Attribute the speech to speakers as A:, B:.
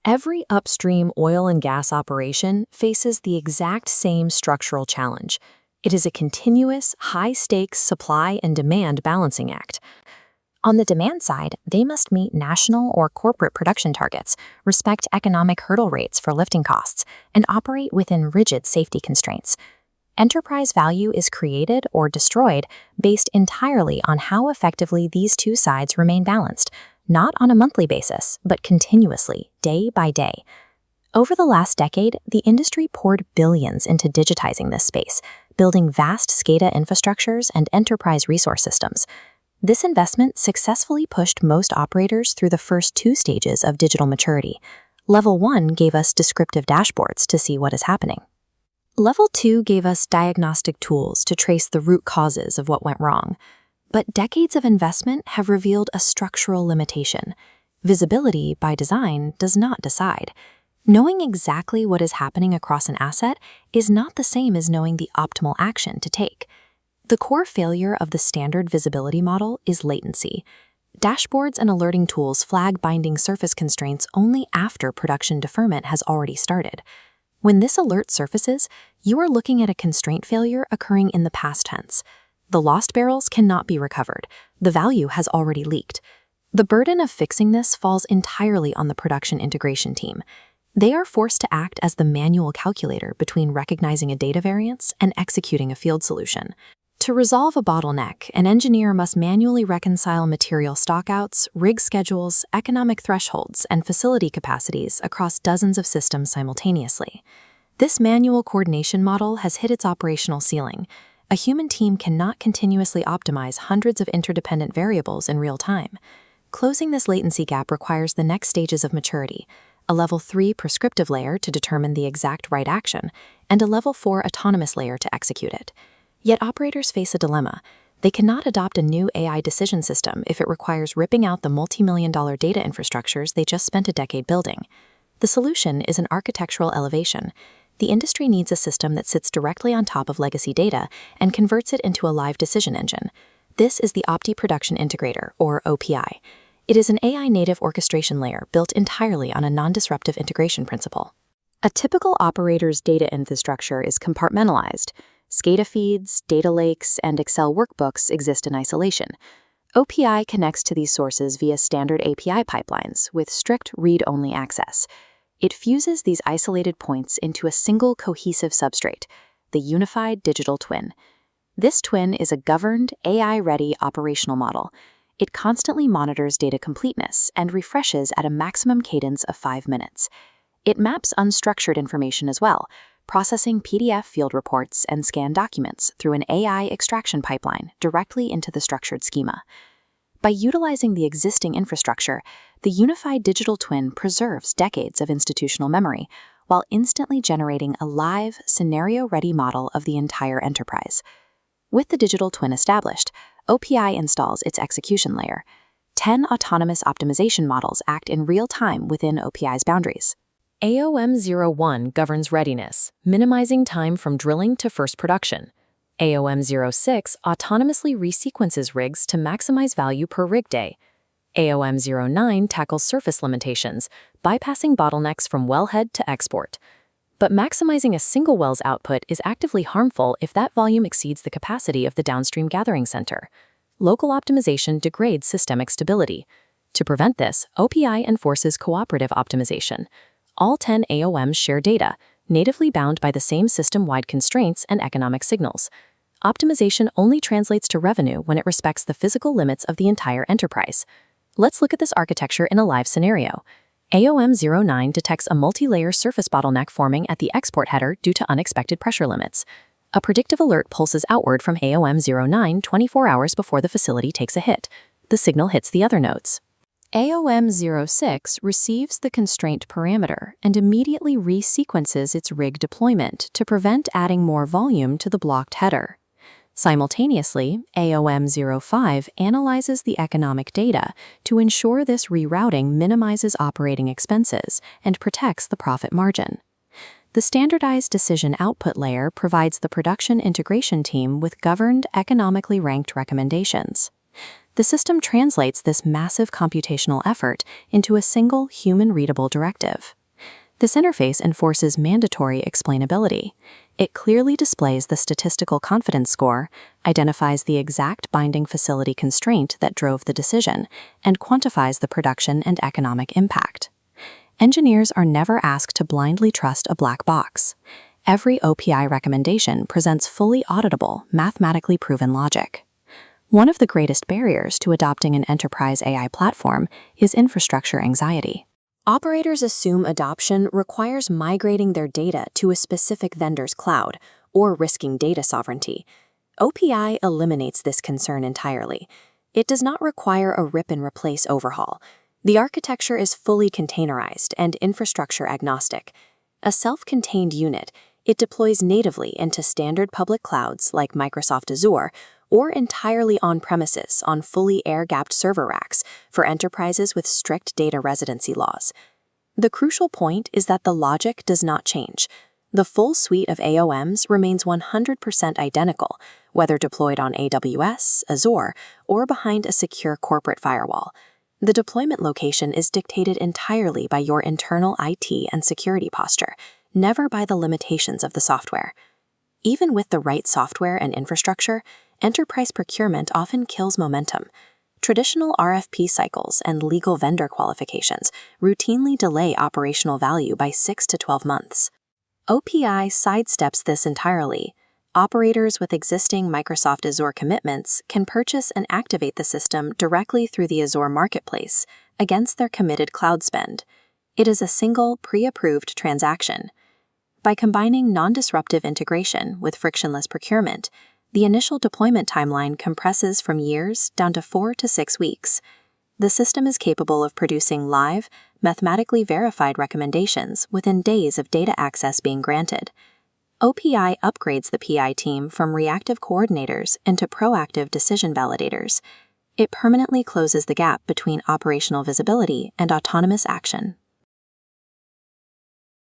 A: Every upstream oil and gas operation faces the exact same structural challenge. It is a continuous, high-stakes supply and demand balancing act. On the demand side, they must meet national or corporate production targets, respect economic hurdle rates for lifting costs, and operate within rigid safety constraints. Enterprise value is created or destroyed based entirely on how effectively these two sides remain balanced, not on a monthly basis, but continuously, day by day. Over the last decade, the industry poured billions into digitizing this space, building vast SCADA infrastructures and enterprise resource systems. This investment successfully pushed most operators through the first two stages of digital maturity. Level 1 gave us descriptive dashboards to see what is happening. Level 2 gave us diagnostic tools to trace the root causes of what went wrong. But decades of investment have revealed a structural limitation. Visibility, by design, does not decide. Knowing exactly what is happening across an asset is not the same as knowing the optimal action to take. The core failure of the standard visibility model is latency. Dashboards and alerting tools flag binding surface constraints only after production deferment has already started. When this alert surfaces, you are looking at a constraint failure occurring in the past tense. The lost barrels cannot be recovered. The value has already leaked. The burden of fixing this falls entirely on the production integration team. They are forced to act as the manual calculator between recognizing a data variance and executing a field solution. To resolve a bottleneck, an engineer must manually reconcile material stockouts, rig schedules, economic thresholds, and facility capacities across dozens of systems simultaneously. This manual coordination model has hit its operational ceiling. A human team cannot continuously optimize hundreds of interdependent variables in real time. Closing this latency gap requires the next stages of maturity: a Level 3 prescriptive layer to determine the exact right action, and a Level 4 autonomous layer to execute it. Yet operators face a dilemma. They cannot adopt a new AI decision system if it requires ripping out the multi-million-dollar data infrastructures they just spent a decade building. The solution is an architectural elevation. The industry needs a system that sits directly on top of legacy data and converts it into a live decision engine. This is the Opti Production Integrator, or OPI. It is an AI-native orchestration layer built entirely on a non-disruptive integration principle. A typical operator's data infrastructure is compartmentalized. SCADA feeds, data lakes, and Excel workbooks exist in isolation. OPI connects to these sources via standard API pipelines with strict read-only access. It fuses these isolated points into a single cohesive substrate, the unified digital twin. This twin is a governed, AI-ready operational model. It constantly monitors data completeness and refreshes at a maximum cadence of 5 minutes. It maps unstructured information as well, processing PDF field reports and scan documents through an AI extraction pipeline directly into the structured schema. By utilizing the existing infrastructure, the unified digital twin preserves decades of institutional memory while instantly generating a live, scenario-ready model of the entire enterprise. With the digital twin established, OPI installs its execution layer. 10 autonomous optimization models act in real time within OPI's boundaries.
B: AOM 01 governs readiness, minimizing time from drilling to first production. AOM 06 autonomously resequences rigs to maximize value per rig day. AOM 09 tackles surface limitations, bypassing bottlenecks from wellhead to export. But maximizing a single well's output is actively harmful if that volume exceeds the capacity of the downstream gathering center. Local optimization degrades systemic stability. To prevent this, OPI enforces cooperative optimization. All 10 AOMs share data, natively bound by the same system-wide constraints and economic signals. Optimization only translates to revenue when it respects the physical limits of the entire enterprise. Let's look at this architecture in a live scenario. AOM 09 detects a multi-layer surface bottleneck forming at the export header due to unexpected pressure limits. A predictive alert pulses outward from AOM 09 24 hours before the facility takes a hit. The signal hits the other nodes. AOM 06 receives the constraint parameter and immediately resequences its rig deployment to prevent adding more volume to the blocked header. Simultaneously, AOM 05 analyzes the economic data to ensure this rerouting minimizes operating expenses and protects the profit margin. The standardized decision output layer provides the production integration team with governed, economically ranked recommendations. The
A: The system translates this massive computational effort into a single human-readable directive. This interface enforces mandatory explainability. It clearly displays the statistical confidence score, identifies the exact binding facility constraint that drove the decision, and quantifies the production and economic impact. Engineers are never asked to blindly trust a black box. Every OPI recommendation presents fully auditable, mathematically proven logic. One of the greatest barriers to adopting an enterprise AI platform is infrastructure anxiety. Operators assume adoption requires migrating their data to a specific vendor's cloud or risking data sovereignty. OPI eliminates this concern entirely. It does not require a rip-and-replace overhaul. The architecture is fully containerized and infrastructure agnostic. A self-contained unit, it deploys natively into standard public clouds like Microsoft Azure or entirely on-premises on fully air-gapped server racks for enterprises with strict data residency laws. The crucial point is that the logic does not change. The full suite of AOMs remains 100% identical, whether deployed on AWS, Azure, or behind a secure corporate firewall. The deployment location is dictated entirely by your internal IT and security posture, never by the limitations of the software. Even with the right software and infrastructure, enterprise procurement often kills momentum. Traditional RFP cycles and legal vendor qualifications routinely delay operational value by 6 to 12 months. OPI sidesteps this entirely. Operators with existing Microsoft Azure commitments can purchase and activate the system directly through the Azure Marketplace against their committed cloud spend. It is a single, pre-approved transaction. By combining non-disruptive integration with frictionless procurement, the initial deployment timeline compresses from years down to 4 to 6 weeks. The system is capable of producing live, mathematically verified recommendations within days of data access being granted. OPI upgrades the PI team from reactive coordinators into proactive decision validators. It permanently closes the gap between operational visibility and autonomous action.